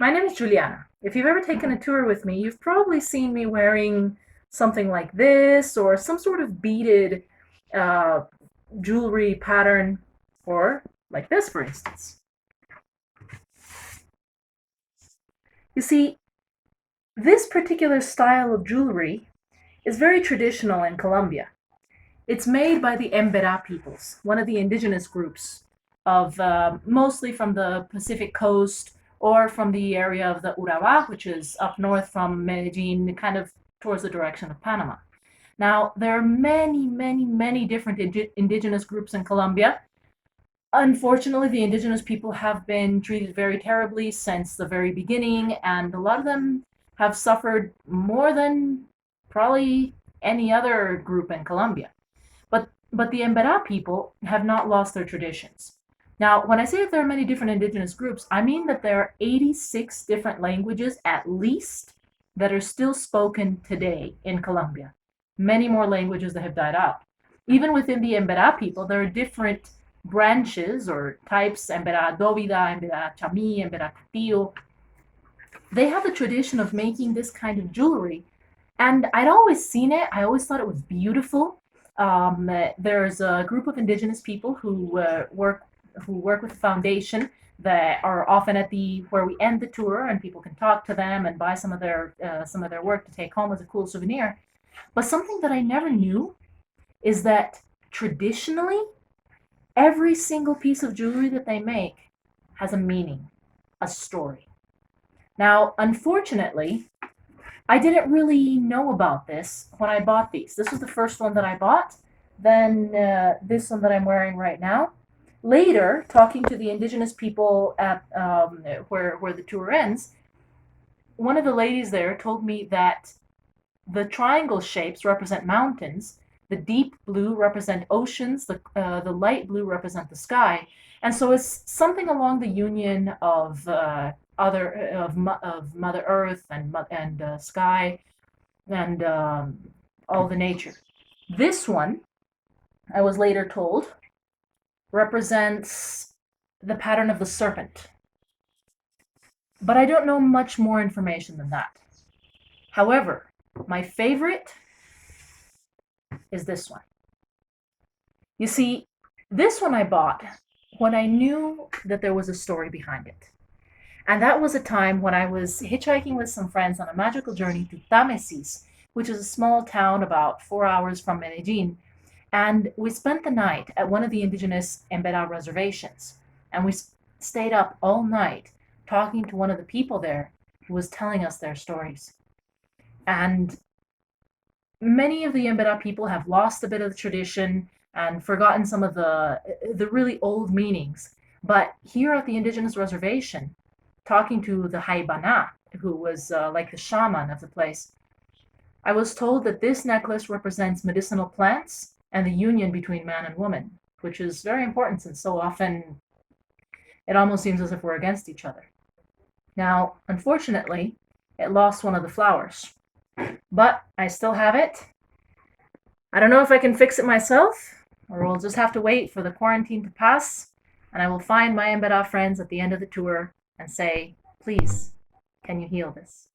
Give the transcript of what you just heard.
My name is Juliana. If you've ever taken a tour with me, you've probably seen me wearing something like this or some sort of beaded uh, jewelry pattern, or like this, for instance. You see, this particular style of jewelry is very traditional in Colombia. It's made by the Embera peoples, one of the indigenous groups of mostly from the Pacific coast or from the area of the Urabá, which is up north from Medellin, kind of towards the direction of Panama. Now, there are many, many, many different indigenous groups in Colombia. Unfortunately, the indigenous people have been treated very terribly since the very beginning, and a lot of them have suffered more than probably any other group in Colombia. But the Embera people have not lost their traditions. Now, when I say that there are many different indigenous groups, I mean that there are 86 different languages at least that are still spoken today in Colombia. Many more languages that have died out. Even within the Embera people, there are different branches or types, Embera Dovida, Embera Chami, Embera Catillo. They have the tradition of making this kind of jewelry, and I'd always seen it. I always thought it was beautiful. There's a group of indigenous people who work with the foundation that are often at the where we end the tour, and people can talk to them and buy some of their work to take home as a cool souvenir. But something that I never knew is that traditionally, every single piece of jewelry that they make has a meaning, a story. Now, unfortunately, I didn't really know about this when I bought these. This was the first one that I bought, then this one that I'm wearing right now. Later, talking to the indigenous people at where the tour ends, one of the ladies there told me that the triangle shapes represent mountains, the deep blue represent oceans, the light blue represent the sky, and so it's something along the union of of Mother Earth and sky and all the nature. This one, I was later told, represents the pattern of the serpent, but I don't know much more information than that. However, my favorite is this one. You see, this one I bought when I knew that there was a story behind it. And that was a time when I was hitchhiking with some friends on a magical journey to Tamesis, which is a small town about 4 hours from Medellin. And we spent the night at one of the indigenous Embera reservations. And we stayed up all night talking to one of the people there who was telling us their stories. And many of the Embera people have lost a bit of the tradition and forgotten some of the really old meanings. But here at the indigenous reservation, talking to the Haibana, who was like the shaman of the place, I was told that this necklace represents medicinal plants and the union between man and woman, which is very important since so often it almost seems as if we're against each other. Now, unfortunately, it lost one of the flowers, but I still have it. I don't know if I can fix it myself, or we'll just have to wait for the quarantine to pass, and I will find my Embera friends at the end of the tour and say, please, can you heal this?